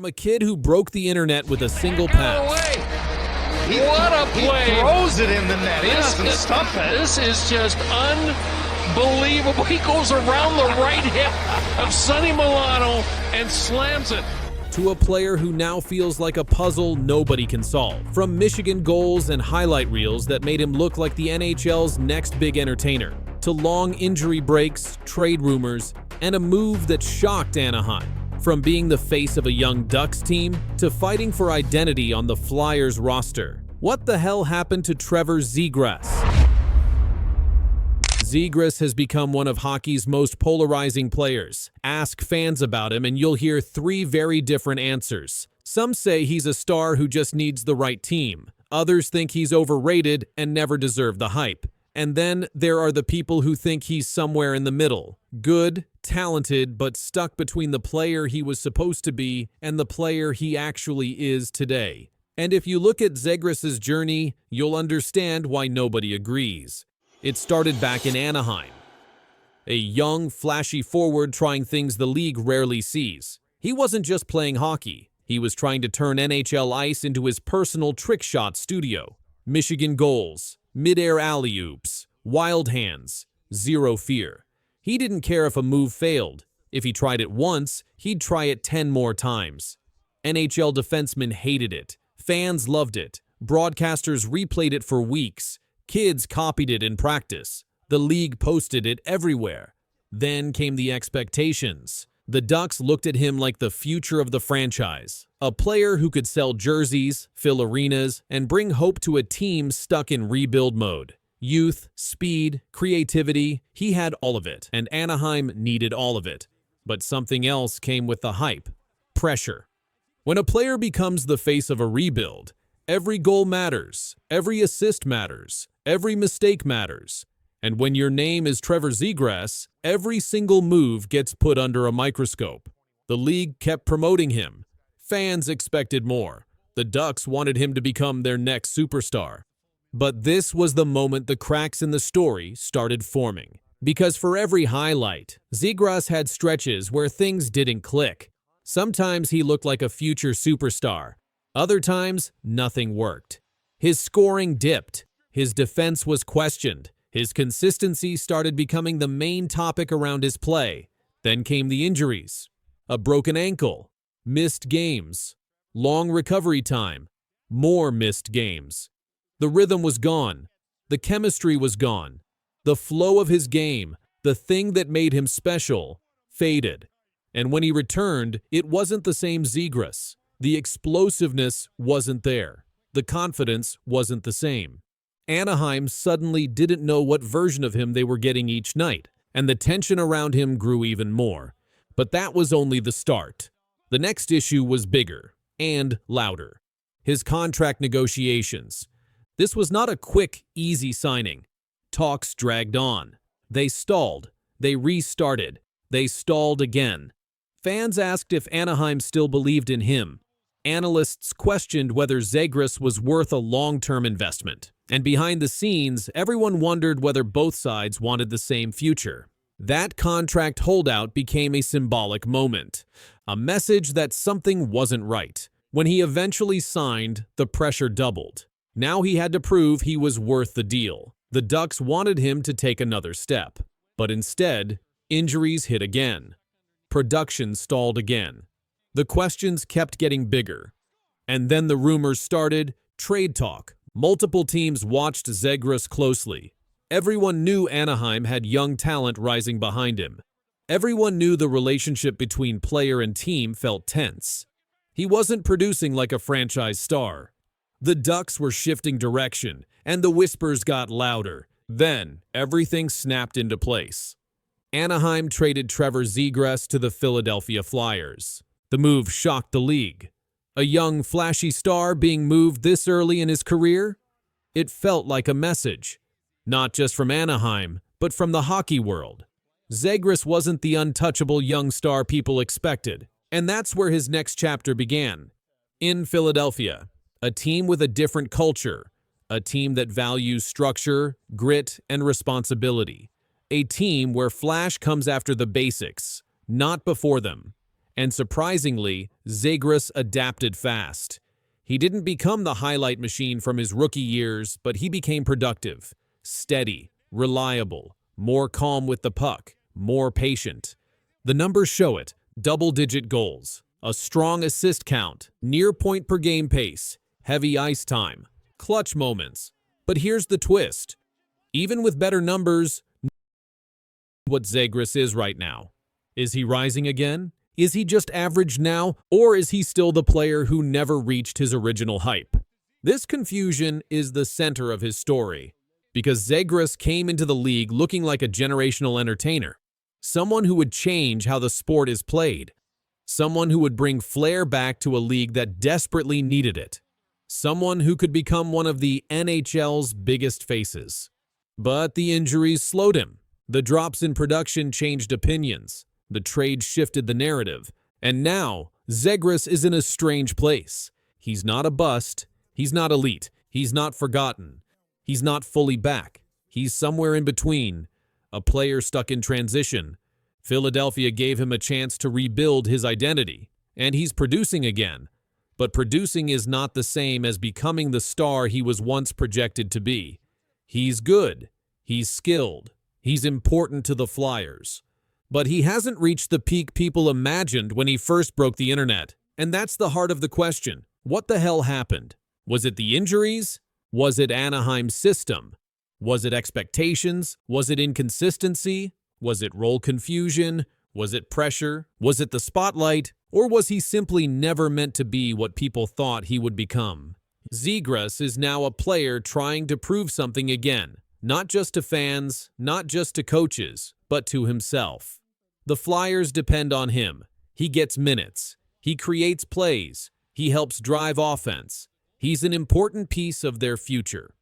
From a kid who broke the internet with a single pass. What a play. He throws it in the net. He doesn't This stuff it. This is just unbelievable. He goes around the right hip of Sonny Milano and slams it. To a player who now feels like a puzzle nobody can solve. From Michigan goals and highlight reels that made him look like the NHL's next big entertainer, to long injury breaks, trade rumors, and a move that shocked Anaheim. From being the face of a young Ducks team to fighting for identity on the Flyers roster. What the hell happened to Trevor Zegras? Zegras has become one of hockey's most polarizing players. Ask fans about him and you'll hear three very different answers. Some say he's a star who just needs the right team. Others think he's overrated and never deserved the hype. And then there are the people who think he's somewhere in the middle. Good, talented, but stuck between the player he was supposed to be and the player he actually is today. And if you look at Zegras' journey, you'll understand why nobody agrees. It started back in Anaheim. A young, flashy forward trying things the league rarely sees. He wasn't just playing hockey. He was trying to turn NHL ice into his personal trick shot studio. Michigan goals, mid-air alley-oops, wild hands, zero fear. He didn't care if a move failed. If he tried it once, he'd try it 10 more times. NHL defensemen hated it. Fans loved it. Broadcasters replayed it for weeks. Kids copied it in practice. The league posted it everywhere. Then came the expectations. The Ducks looked at him like the future of the franchise. A player who could sell jerseys, fill arenas, and bring hope to a team stuck in rebuild mode. Youth, speed, creativity, he had all of it, and Anaheim needed all of it. But something else came with the hype. Pressure. When a player becomes the face of a rebuild, every goal matters, every assist matters, every mistake matters. And when your name is Trevor Zegras, every single move gets put under a microscope. The league kept promoting him. Fans expected more. The Ducks wanted him to become their next superstar. But this was the moment the cracks in the story started forming. Because for every highlight, Zegras had stretches where things didn't click. Sometimes he looked like a future superstar. Other times, nothing worked. His scoring dipped. His defense was questioned. His consistency started becoming the main topic around his play. Then came the injuries. A broken ankle, missed games, long recovery time, more missed games. The rhythm was gone. The chemistry was gone. The flow of his game, the thing that made him special, faded. And when he returned, it wasn't the same Zegras. The explosiveness wasn't there. The confidence wasn't the same. Anaheim suddenly didn't know what version of him they were getting each night, and the tension around him grew even more. But that was only the start. The next issue was bigger and louder. His contract negotiations. This was not a quick, easy signing. Talks dragged on. They stalled. They restarted. They stalled again. Fans asked if Anaheim still believed in him. Analysts questioned whether Zegras was worth a long-term investment. And behind the scenes, everyone wondered whether both sides wanted the same future. That contract holdout became a symbolic moment. A message that something wasn't right. When he eventually signed, the pressure doubled. Now he had to prove he was worth the deal. The Ducks wanted him to take another step. But instead, injuries hit again. Production stalled again. The questions kept getting bigger. And then the rumors started, trade talk. Multiple teams watched Zegras closely. Everyone knew Anaheim had young talent rising behind him. Everyone knew the relationship between player and team felt tense. He wasn't producing like a franchise star. The Ducks were shifting direction, and the whispers got louder. Then, everything snapped into place. Anaheim traded Trevor Zegras to the Philadelphia Flyers. The move shocked the league. A young, flashy star being moved this early in his career? It felt like a message. Not just from Anaheim, but from the hockey world. Zegras wasn't the untouchable young star people expected, and that's where his next chapter began. In Philadelphia, a team with a different culture, a team that values structure, grit, and responsibility. A team where flash comes after the basics, not before them. And surprisingly, Zegras adapted fast. He didn't become the highlight machine from his rookie years, but he became productive, steady, reliable, more calm with the puck, more patient. The numbers show it: double-digit goals, a strong assist count, near point per game pace, heavy ice time, clutch moments. But here's the twist. Even with better numbers, what Zegras is right now. Is he rising again? Is he just average now, or is he still the player who never reached his original hype? This confusion is the center of his story, because Zegras came into the league looking like a generational entertainer, someone who would change how the sport is played, someone who would bring flair back to a league that desperately needed it, someone who could become one of the NHL's biggest faces. But the injuries slowed him. The drops in production changed opinions. The trade shifted the narrative, and now Zegras is in a strange place. He's not a bust, he's not elite, he's not forgotten, he's not fully back. He's somewhere in between, a player stuck in transition. Philadelphia gave him a chance to rebuild his identity, and he's producing again. But producing is not the same as becoming the star he was once projected to be. He's good, he's skilled, he's important to the Flyers. But he hasn't reached the peak people imagined when he first broke the internet. And that's the heart of the question. What the hell happened? Was it the injuries? Was it Anaheim's system? Was it expectations? Was it inconsistency? Was it role confusion? Was it pressure? Was it the spotlight? Or was he simply never meant to be what people thought he would become? Zegras is now a player trying to prove something again. Not just to fans, not just to coaches, but to himself. The Flyers depend on him. He gets minutes. He creates plays. He helps drive offense. He's an important piece of their future.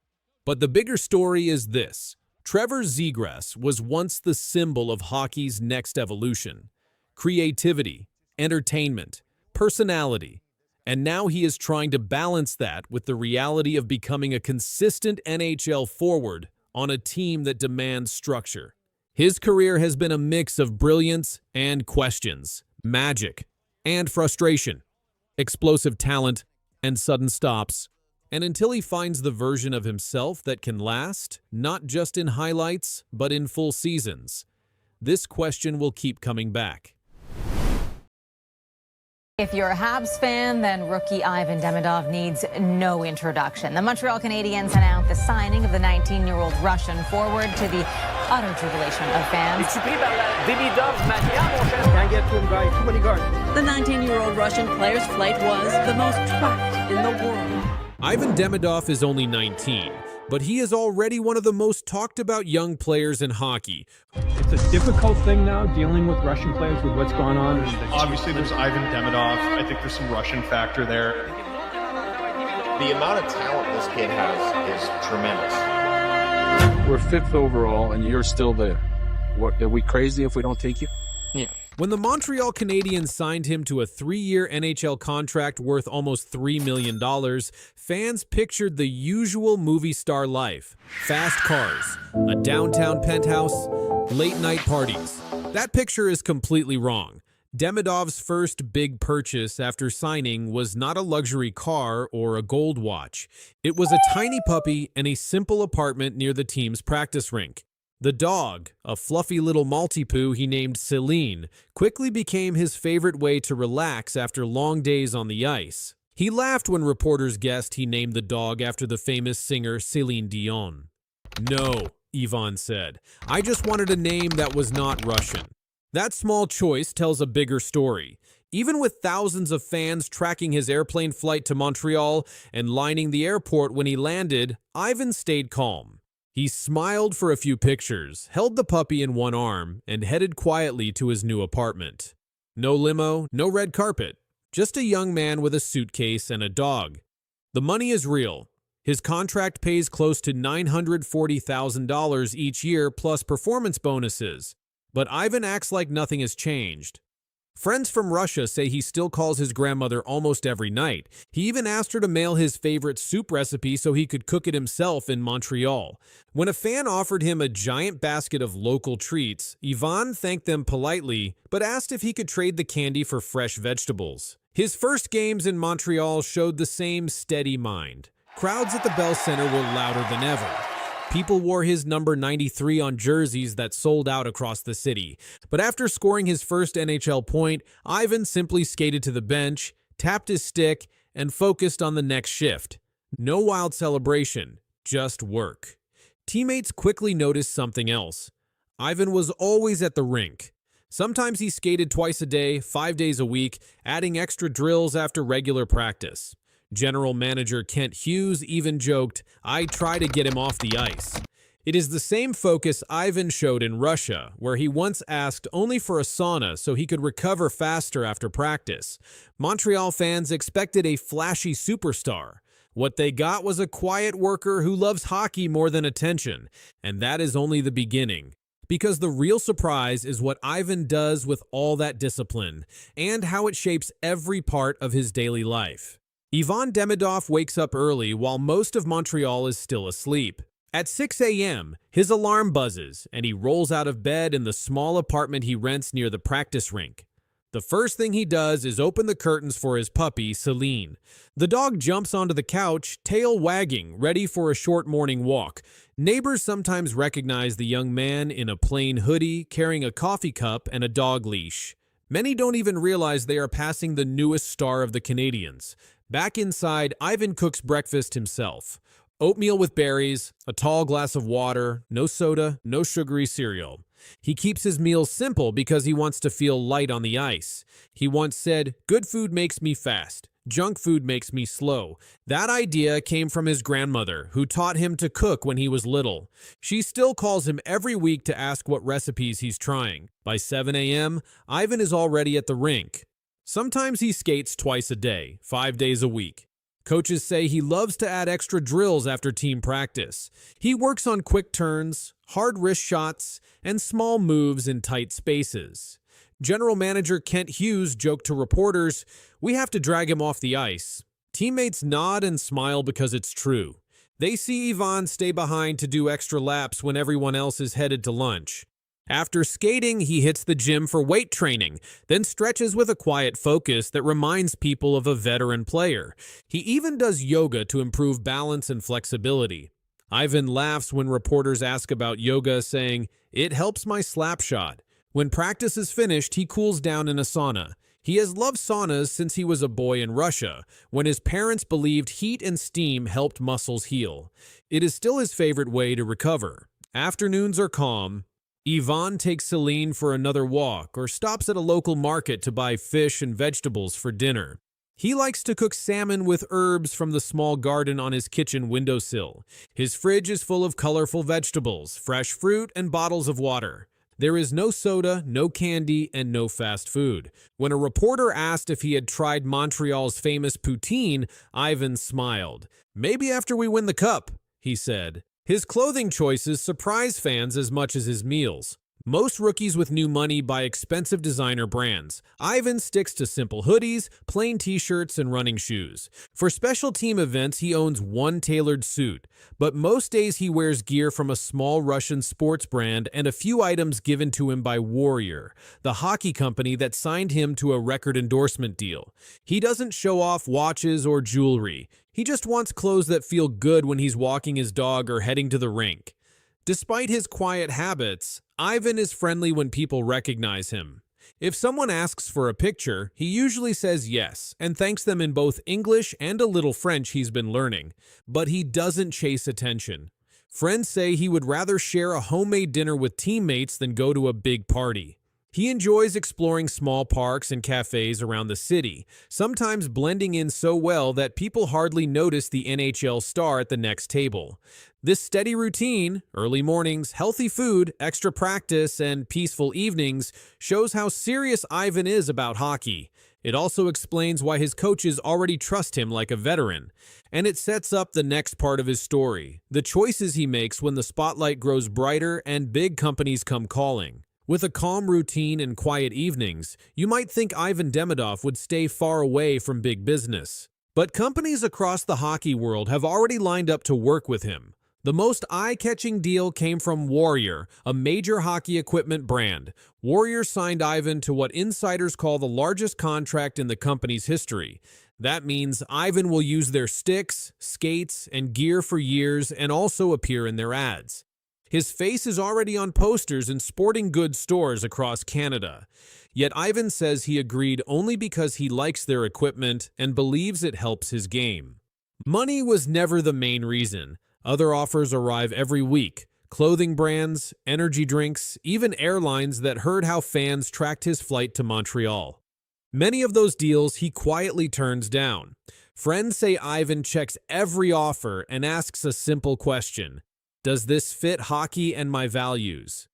But the bigger story is this. Trevor Zegras was once the symbol of hockey's next evolution. Creativity, entertainment, personality. And now he is trying to balance that with the reality of becoming a consistent NHL forward on a team that demands structure. His career has been a mix of brilliance and questions, magic and frustration, explosive talent and sudden stops. And until he finds the version of himself that can last, not just in highlights, but in full seasons, this question will keep coming back. If you're a Habs fan, then rookie Ivan Demidov needs no introduction. The Montreal Canadiens announced the signing of the 19-year-old Russian forward to the utter jubilation of fans. Demidov, can't get to him, guys. Too many guards. The 19-year-old Russian player's flight was the most tracked in the world. Ivan Demidov is only 19, but he is already one of the most talked about young players in hockey. It's a difficult thing now, dealing with Russian players with what's going on. Obviously, there's Ivan Demidov. I think there's some Russian factor there. The amount of talent this kid has is tremendous. We're 5th overall, and you're still there. What, are we crazy if we don't take you? Yeah. When the Montreal Canadiens signed him to a 3-year NHL contract worth almost $3 million, fans pictured the usual movie star life. Fast cars, a downtown penthouse, late-night parties. That picture is completely wrong. Demidov's first big purchase after signing was not a luxury car or a gold watch. It was a tiny puppy and a simple apartment near the team's practice rink. The dog, a fluffy little Maltipoo he named Celine, quickly became his favorite way to relax after long days on the ice. He laughed when reporters guessed he named the dog after the famous singer Celine Dion. "No," Ivan said. "I just wanted a name that was not Russian." That small choice tells a bigger story. Even with thousands of fans tracking his airplane flight to Montreal and lining the airport when he landed, Ivan stayed calm. He smiled for a few pictures, held the puppy in one arm, and headed quietly to his new apartment. No limo, no red carpet, just a young man with a suitcase and a dog. The money is real. His contract pays close to $940,000 each year plus performance bonuses. But Ivan acts like nothing has changed. Friends from Russia say he still calls his grandmother almost every night. He even asked her to mail his favorite soup recipe so he could cook it himself in Montreal. When a fan offered him a giant basket of local treats, Ivan thanked them politely, but asked if he could trade the candy for fresh vegetables. His first games in Montreal showed the same steady mind. Crowds at the Bell Center were louder than ever. People wore his number 93 on jerseys that sold out across the city. But after scoring his first NHL point, Ivan simply skated to the bench, tapped his stick, and focused on the next shift. No wild celebration, just work. Teammates quickly noticed something else. Ivan was always at the rink. Sometimes he skated twice a day, 5 days a week, adding extra drills after regular practice. General manager Kent Hughes even joked, "I try to get him off the ice." It is the same focus Ivan showed in Russia, where he once asked only for a sauna so he could recover faster after practice. Montreal fans expected a flashy superstar. What they got was a quiet worker who loves hockey more than attention, and that is only the beginning. Because the real surprise is what Ivan does with all that discipline, and how it shapes every part of his daily life. Ivan Demidov wakes up early while most of Montreal is still asleep. At 6 a.m., his alarm buzzes, and he rolls out of bed in the small apartment he rents near the practice rink. The first thing he does is open the curtains for his puppy, Celine. The dog jumps onto the couch, tail wagging, ready for a short morning walk. Neighbors sometimes recognize the young man in a plain hoodie, carrying a coffee cup and a dog leash. Many don't even realize they are passing the newest star of the Canadiens. Back inside, Ivan cooks breakfast himself. Oatmeal with berries, a tall glass of water, no soda, no sugary cereal. He keeps his meals simple because he wants to feel light on the ice. He once said, "Good food makes me fast. Junk food makes me slow." That idea came from his grandmother, who taught him to cook when he was little. She still calls him every week to ask what recipes he's trying. By 7 a.m., Ivan is already at the rink. Sometimes he skates twice a day, 5 days a week. Coaches say he loves to add extra drills after team practice. He works on quick turns, hard wrist shots, and small moves in tight spaces. General manager Kent Hughes joked to reporters, "We have to drag him off the ice." Teammates nod and smile because it's true. They see Ivan stay behind to do extra laps when everyone else is headed to lunch. After skating, he hits the gym for weight training, then stretches with a quiet focus that reminds people of a veteran player. He even does yoga to improve balance and flexibility. Ivan laughs when reporters ask about yoga, saying, "It helps my slap shot." When practice is finished, he cools down in a sauna. He has loved saunas since he was a boy in Russia, when his parents believed heat and steam helped muscles heal. It is still his favorite way to recover. Afternoons are calm. Ivan takes Celine for another walk or stops at a local market to buy fish and vegetables for dinner. He likes to cook salmon with herbs from the small garden on his kitchen windowsill. His fridge is full of colorful vegetables, fresh fruit, and bottles of water. There is no soda, no candy, and no fast food. When a reporter asked if he had tried Montreal's famous poutine, Ivan smiled. "Maybe after we win the cup," he said. His clothing choices surprise fans as much as his meals. Most rookies with new money buy expensive designer brands. Ivan sticks to simple hoodies, plain t-shirts, and running shoes. For special team events, he owns one tailored suit. But most days he wears gear from a small Russian sports brand and a few items given to him by Warrior, the hockey company that signed him to a record endorsement deal. He doesn't show off watches or jewelry. He just wants clothes that feel good when he's walking his dog or heading to the rink. Despite his quiet habits, Ivan is friendly when people recognize him. If someone asks for a picture, he usually says yes and thanks them in both English and a little French he's been learning. But he doesn't chase attention. Friends say he would rather share a homemade dinner with teammates than go to a big party. He enjoys exploring small parks and cafes around the city, sometimes blending in so well that people hardly notice the NHL star at the next table. This steady routine, early mornings, healthy food, extra practice, and peaceful evenings, shows how serious Ivan is about hockey. It also explains why his coaches already trust him like a veteran. And it sets up the next part of his story, the choices he makes when the spotlight grows brighter and big companies come calling. With a calm routine and quiet evenings, you might think Ivan Demidov would stay far away from big business. But companies across the hockey world have already lined up to work with him. The most eye-catching deal came from Warrior, a major hockey equipment brand. Warrior signed Ivan to what insiders call the largest contract in the company's history. That means Ivan will use their sticks, skates, and gear for years and also appear in their ads. His face is already on posters in sporting goods stores across Canada. Yet Ivan says he agreed only because he likes their equipment and believes it helps his game. Money was never the main reason. Other offers arrive every week. Clothing brands, energy drinks, even airlines that heard how fans tracked his flight to Montreal. Many of those deals he quietly turns down. Friends say Ivan checks every offer and asks a simple question: does this fit hockey and my values?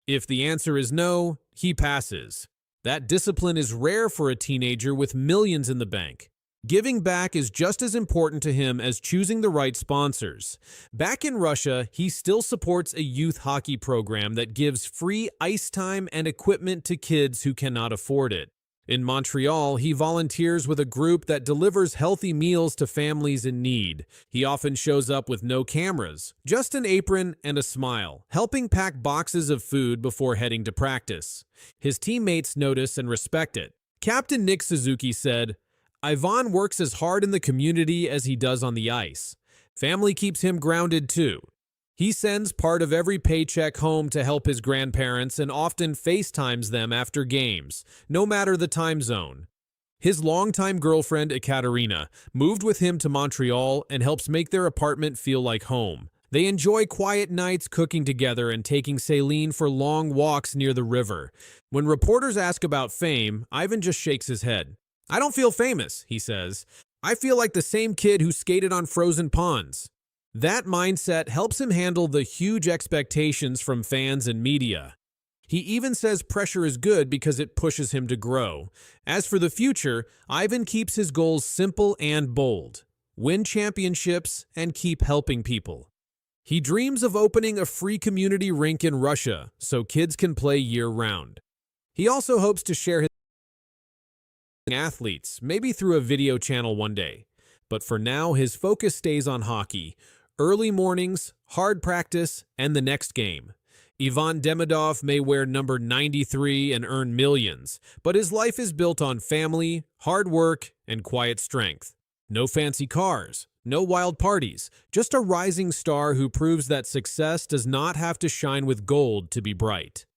If the answer is no, he passes. That discipline is rare for a teenager with millions in the bank. Giving back is just as important to him as choosing the right sponsors. Back in Russia, he still supports a youth hockey program that gives free ice time and equipment to kids who cannot afford it. In Montreal, he volunteers with a group that delivers healthy meals to families in need. He often shows up with no cameras, just an apron and a smile, helping pack boxes of food before heading to practice. His teammates notice and respect it. Captain Nick Suzuki said, "Ivan works as hard in the community as he does on the ice. Family keeps him grounded too. He sends part of every paycheck home to help his grandparents and often FaceTimes them after games, no matter the time zone." His longtime girlfriend, Ekaterina, moved with him to Montreal and helps make their apartment feel like home. They enjoy quiet nights cooking together and taking Celine for long walks near the river. When reporters ask about fame, Ivan just shakes his head. "I don't feel famous," he says. "I feel like the same kid who skated on frozen ponds." That mindset helps him handle the huge expectations from fans and media. He even says pressure is good because it pushes him to grow. As for the future, Ivan keeps his goals simple and bold: win championships and keep helping people. He dreams of opening a free community rink in Russia so kids can play year-round. He also hopes to share his athletes, maybe through a video channel one day. But for now, his focus stays on hockey. Early mornings, hard practice, and the next game. Ivan Demidov may wear number 93 and earn millions, but his life is built on family, hard work, and quiet strength. No fancy cars, no wild parties, just a rising star who proves that success does not have to shine with gold to be bright.